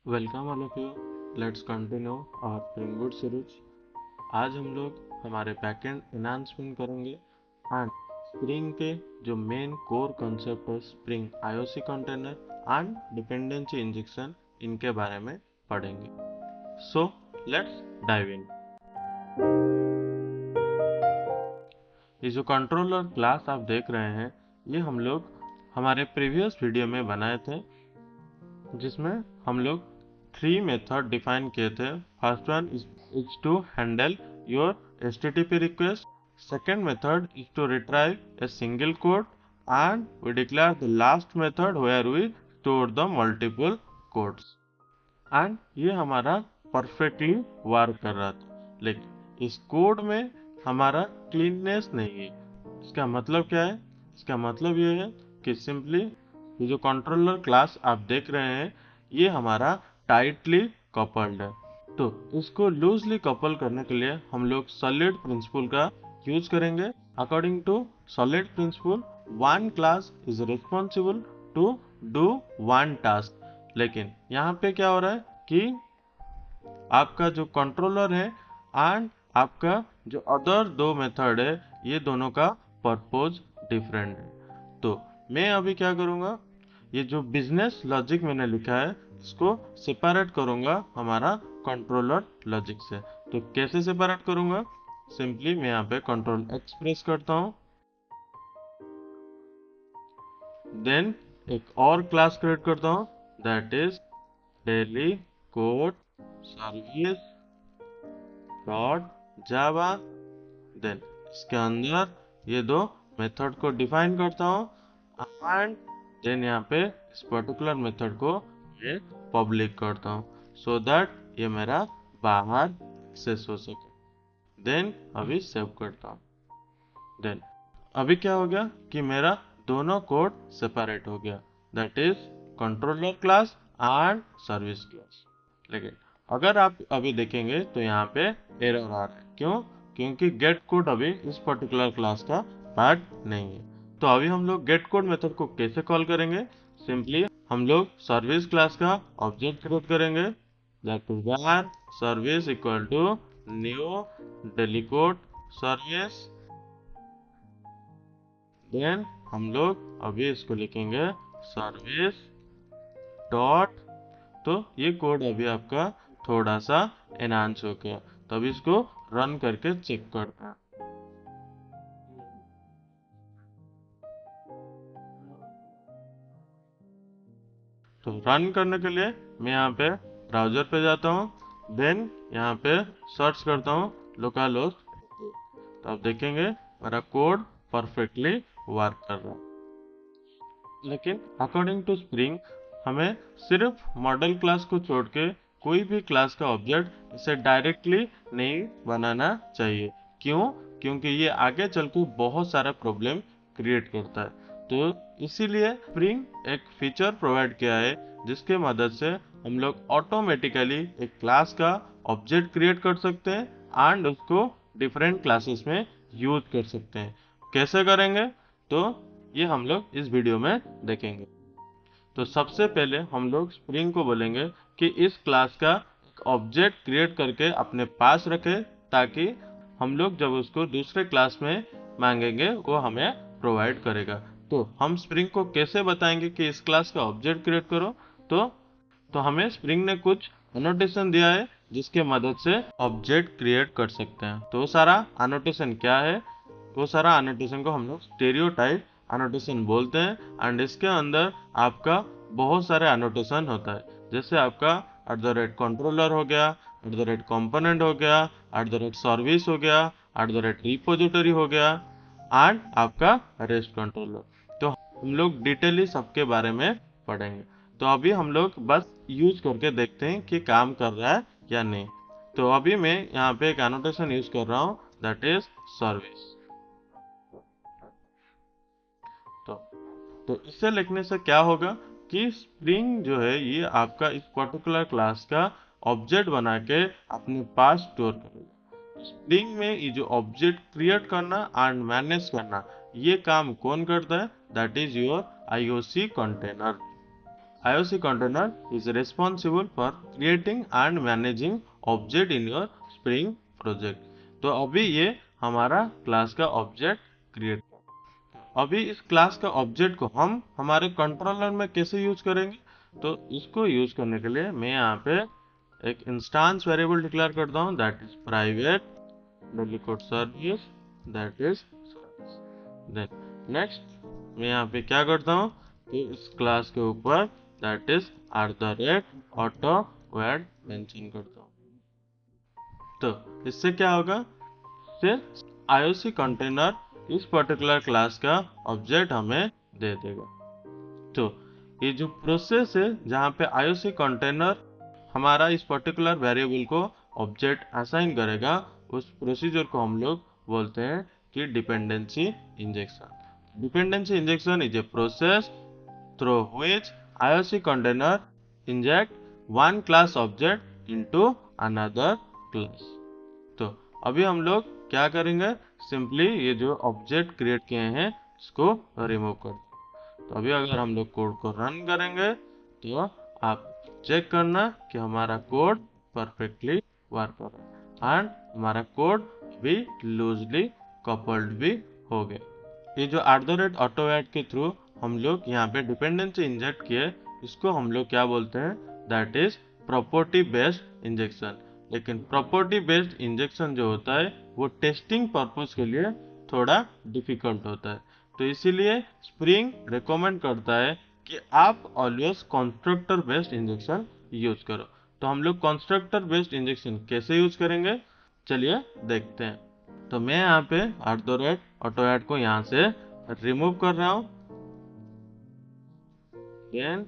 Welcome all of you. Let's continue our Spring Boot series. आज हम लोग हमारे बैकएंड एनहांसमेंट करेंगे एंड स्प्रिंग के जो मेन कोर कंसेप्ट है Spring IOC container and dependency injection, इनके बारे में पढ़ेंगे। So let's dive in. ये जो कंट्रोलर क्लास आप देख रहे हैं, ये हम लोग हमारे प्रीवियस वीडियो में बनाए थे, जिसमें हम लोग 3 मेथड डिफाइन किए थे। First one is to handle your HTTP request. Second method is to retrieve a single code, and we declare the last method where we store the multiple codes. And ये हमारा perfectly work कर रहा था, लेकिन इस code में हमारा cleanness नहीं है। इसका मतलब क्या है? इसका मतलब ये है कि सिंपली ये जो कंट्रोलर क्लास आप देख रहे हैं, ये हमारा टाइटली कपल्ड है। तो इसको लूजली कपल करने के लिए हम लोग सॉलिड प्रिंसिपल का यूज करेंगे। According to SOLID principle, one class is responsible to do one task. लेकिन यहाँ पे क्या हो रहा है कि आपका जो कंट्रोलर है एंड आपका जो अदर दो मेथड है, ये दोनों का पर्पज डिफरेंट है। तो मैं अभी क्या करूँगा, ये जो बिजनेस लॉजिक मैंने लिखा है, इसको सेपरेट करूँगा हमारा कंट्रोलर लॉजिक से। तो कैसे सेपरेट करूँगा? सिंपली मैं यहाँ पे कंट्रोल एक्सप्रेस करता हूँ, देन एक और क्लास क्रिएट करता हूँ, that is daily code service dot Java. Then इसके अंदर ये दो मेथड को डिफाइन करता हूँ एंड देन यहाँ पे इस पर्टिकुलर मेथड को मैं पब्लिक करता हूँ, सो दैट ये मेरा बाहर एक्सेस हो सके। देन अभी सेव करता हूँ। देन अभी क्या हो गया कि मेरा दोनों कोड सेपरेट हो गया, that is controller class and service class. लेकिन अगर आप अभी देखेंगे तो यहाँ पे एरर आ रहा है। क्यों? क्योंकि गेट कोड अभी इस पर्टिकुलर क्लास का पार्ट नहीं है। तो अभी हम लोग गेट कोड मेथड को कैसे कॉल करेंगे? सिंपली हम लोग सर्विस क्लास का ऑब्जेक्ट क्रिएट करेंगे, that is var service equal to new daily code service. Then हम लोग अभी इसको लिखेंगे सर्विस डॉट। तो ये कोड अभी आपका थोड़ा सा एनहांस हो गया, तो अभी इसको रन करके चेक करते हैं। तो रन करने के लिए मैं यहाँ पे ब्राउजर पे जाता हूँ, देन यहाँ पे सर्च करता हूँ लोकल होस्ट। तो आप देखेंगे मेरा कोड परफेक्टली वर्क कर रहा है। लेकिन अकॉर्डिंग टू स्प्रिंग, हमें सिर्फ मॉडल क्लास को छोड़ के कोई भी क्लास का ऑब्जेक्ट इसे डायरेक्टली नहीं बनाना चाहिए। क्यों? क्योंकि ये आगे चल के बहुत सारा प्रॉब्लम क्रिएट करता है। तो इसीलिए स्प्रिंग एक फीचर प्रोवाइड किया है, जिसके मदद से हम लोग ऑटोमेटिकली एक क्लास का ऑब्जेक्ट क्रिएट कर सकते हैं एंड उसको डिफरेंट क्लासेस में यूज कर सकते हैं। कैसे करेंगे? तो ये हम लोग इस वीडियो में देखेंगे। तो सबसे पहले हम लोग स्प्रिंग को बोलेंगे कि इस क्लास का ऑब्जेक्ट क्रिएट करके अपने पास रखे, ताकि हम लोग जब उसको दूसरे क्लास में मांगेंगे वो हमें प्रोवाइड करेगा। तो हम स्प्रिंग को कैसे बताएंगे कि इस क्लास का ऑब्जेक्ट क्रिएट करो? तो हमें स्प्रिंग ने कुछ अनोटेशन दिया है, जिसके मदद से ऑब्जेक्ट क्रिएट कर सकते हैं। तो वो सारा अनोटेशन क्या है? वो सारा अनोटेशन को हम लोग स्टेरियोटाइप अनोटेशन बोलते हैं एंड इसके अंदर आपका बहुत सारे अनोटेशन होता है। जैसे आपका @कंट्रोलर हो गया, @कंपोनेंट हो गया, @सर्विस हो गया, @रिपोजिटरी हो गया एंड आपका रेस्ट कंट्रोलर। तो हम लोग डिटेली सबके बारे में पढ़ेंगे। तो अभी हम लोग बस यूज करके देखते हैं कि काम कर रहा है या नहीं। तो अभी मैं यहाँ पे एक एनोटेशन यूज कर रहा हूँ, दैट इज सर्विस। तो तो इसे लिखने से क्या होगा कि स्प्रिंग जो है ये आपका इस पर्टिकुलर क्लास का ऑब्जेक्ट बना के अपने पास स्टोर करेगा। स्प्रिंग में ये जो ऑब्जेक्ट क्रिएट करना एंड मैनेज करना, ये काम कौन करता है? That is your IOC container. IOC container is responsible for creating and managing object in your Spring project. तो अभी ये हमारा क्लास का ऑब्जेक्ट क्रिएट। अभी इस क्लास का ऑब्जेक्ट को हम हमारे कंट्रोलर में कैसे यूज करेंगे? तो इसको यूज करने के लिए मैं यहाँ पे एक इंस्टेंस वेरिएबल डिक्लेयर करता हूँ, that is private double quote service, that is service. Then next मैं यहाँ पे क्या करता हूँ कि इस क्लास के ऊपर दैट इज @AutoWAD मेंशन करता हूँ। तो इससे क्या होगा, फिर IOC कंटेनर इस पर्टिकुलर क्लास का ऑब्जेक्ट हमें दे देगा। तो ये जो प्रोसेस है जहाँ पे IOC कंटेनर हमारा इस पर्टिकुलर वेरिएबल को ऑब्जेक्ट असाइन करेगा, उस प्रोसीजर को हम लोग बोलते हैं कि dependency injection. Dependency injection is a process through which IOC container inject one class object into another class. तो अभी हम लोग क्या करेंगे, सिंपली ये जो ऑब्जेक्ट क्रिएट किए हैं इसको रिमूव कर। तो अभी अगर हम लोग कोड को रन करेंगे तो आप चेक करना कि हमारा कोड परफेक्टली वर्क कर रहा है एंड हमारा कोड भी लूजली कपल्ड भी हो गया। ये जो @AutoWAD के थ्रू हम लोग यहाँ पे डिपेंडेंसी इंजेक्ट किए, इसको हम लोग क्या बोलते हैं, that is property based injection. लेकिन प्रॉपर्टी बेस्ड इंजेक्शन जो होता है वो टेस्टिंग पर्पस के लिए थोड़ा डिफिकल्ट होता है। तो इसीलिए स्प्रिंग रिकमेंड करता है कि आप always constructor based injection use करो। तो हम लोग कंस्ट्रक्टर बेस्ड इंजेक्शन कैसे यूज करेंगे, चलिए देखते हैं। तो मैं यहाँ पे @AutoWAD को यहाँ से रिमूव कर रहा हूँ। देन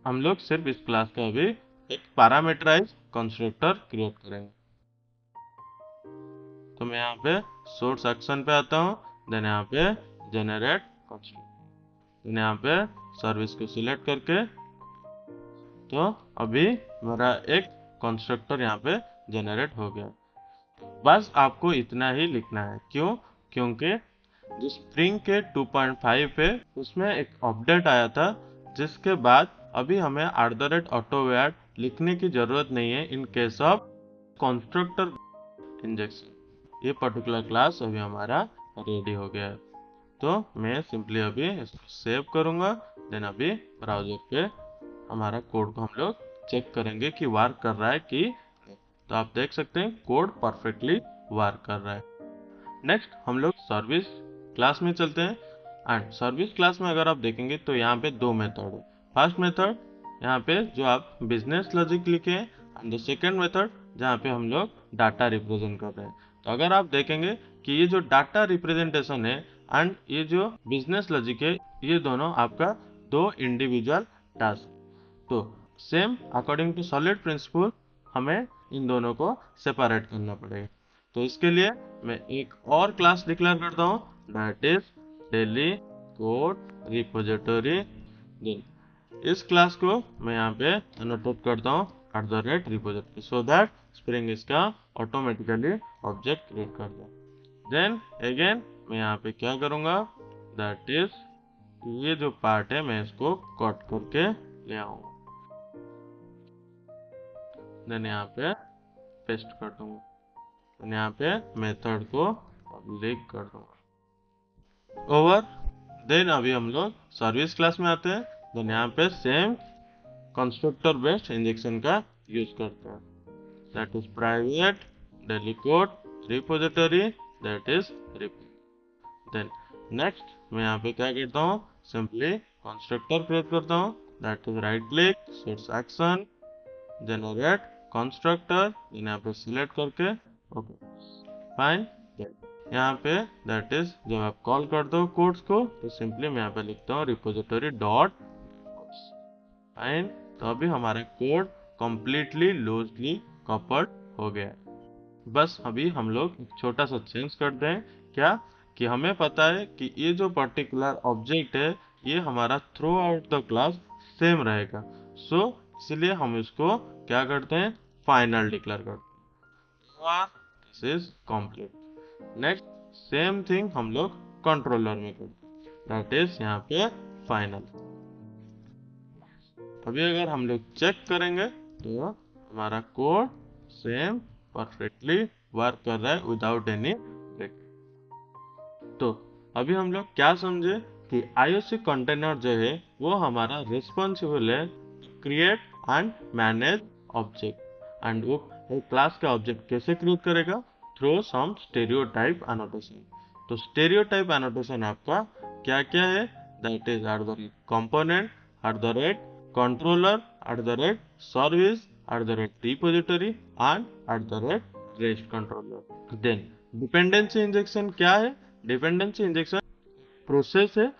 हम लोग सिर्फ इस क्लास का अभी एक पैरामीटराइज कंस्ट्रक्टर क्रिएट करेंगे। तो मैं यहाँ पे सोर्स एक्शन पे आता हूँ, देन यहाँ पे जनरेट कंस्ट्रक्टर, देन यहाँ पे सर्विस को सिलेक्ट करके, तो अभी मेरा एक कंस्ट्रक्टर यहाँ पे जनरेट हो गया। बस आपको इतना ही लिखना है, क्यों? क्योंकि जो स्प्रिंग के 2.5 पे उसमें एक अपडेट आया था, जिसके बाद अभी हमें @AutoWAD लिखने की जरूरत नहीं है in case of constructor injection. ये पर्टिकुलर क्लास अभी हमारा रेडी हो गया है। तो मैं सिंपली अभी इसको सेव करूंगा, देन अभी ब्राउजर पे हमारा कोड को हम लोग चेक करेंगे कि वर्क कर रहा है कि नहीं। तो आप देख सकते हैं कोड परफेक्टली वर्क कर रहा है। नेक्स्ट हम लोग सर्विस क्लास में चलते हैं एंड सर्विस क्लास में अगर आप देखेंगे तो यहाँ पे दो मेथड है। फर्स्ट मेथड यहाँ पे जो आप बिजनेस लॉजिक लिखे हैं एंड द सेकेंड मेथड जहाँ पे हम लोग डाटा रिप्रेजेंट कर रहे हैं। तो अगर आप देखेंगे कि ये जो डाटा रिप्रेजेंटेशन है एंड ये जो बिजनेस लॉजिक है, ये दोनों आपका दो इंडिविजुअल टास्क। तो same according to SOLID principle हमें इन दोनों को सेपरेट करना पड़ेगा। तो इसके लिए मैं एक और क्लास डिक्लेयर करता हूँ, that is daily code repository. इस क्लास को मैं यहाँ पे एनोटेट करता हूँ @repository, सो दैट स्प्रिंग इसका ऑटोमेटिकली ऑब्जेक्ट क्रिएट कर दे। देन अगेन मैं यहाँ पे क्या करूँगा, दैट इज ये जो पार्ट है मैं इसको कट करके ले आऊंगा, देन यहाँ पे पेस्ट कर दूंगा, देन यहाँ पे मेथड को पब्लिक कर दूंगा ओवर। देन अभी हम लोग सर्विस क्लास में आते हैं, देन यहाँ पे सेम कंस्ट्रक्टर बेस्ड इंजेक्शन का यूज करते हैं, that is private daily code repository, that is repo. Then next मैं यहाँ पे क्या करता हूँ, सिंपली कंस्ट्रक्टर क्रिएट करता हूँ, that is right click source action generate constructor, यहाँ पे सिलेक्ट करके ओके फाइन। यहाँ पे दैट इज जब आप कॉल कर दो कोड्स को तो सिंपली मैं यहाँ पे लिखता हूँ रिपोजिटरी डॉट फाइन। तो अभी हमारा कोड कंप्लीटली लूजली कपल्ड हो गया है। बस अभी हम लोग एक छोटा सा चेंज कर दें, क्या कि हमें पता है कि ये जो पर्टिकुलर ऑब्जेक्ट है ये हमारा through out the class same रहेगा। सो इसलिए हम इसको क्या करते हैं, फाइनल डिक्लेयर करते हैं, this is complete. Next same thing हम लोग कंट्रोलर में करते हैं, दैट इज यहाँ पे फाइनल। अभी अगर हम लोग चेक करेंगे तो हमारा कोड सेम परफेक्टली वर्क कर रहा है विदाउट एनी ब्रेक। तो अभी हम लोग क्या समझे कि IOC कंटेनर जो है वो हमारा रिस्पॉन्सिबल है create and manage object, and वो एक क्लास का ऑब्जेक्ट कैसे क्रिएट करेगा, थ्रू सम स्टेरियोटाइप एनोटेशन। तो स्टेरियोटाइप एनोटेशन आपका क्या क्या है, that is at the rate component, at the rate controller, at the rate service, at the rate repository and at the rate rest controller. Then dependency injection क्या है, dependency injection process है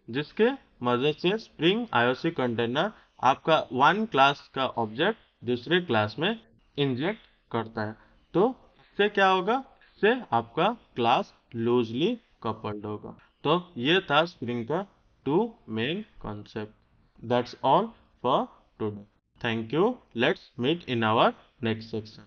जिसके मदद से स्प्रिंग IOC कंटेनर आपका one class का object दूसरे class में इंजेक्ट करता है। तो इससे क्या होगा, इससे आपका क्लास लूजली कपल्ड होगा। तो ये था स्प्रिंग का 2 main concept. That's all for today. Thank you. Let's meet in our next section.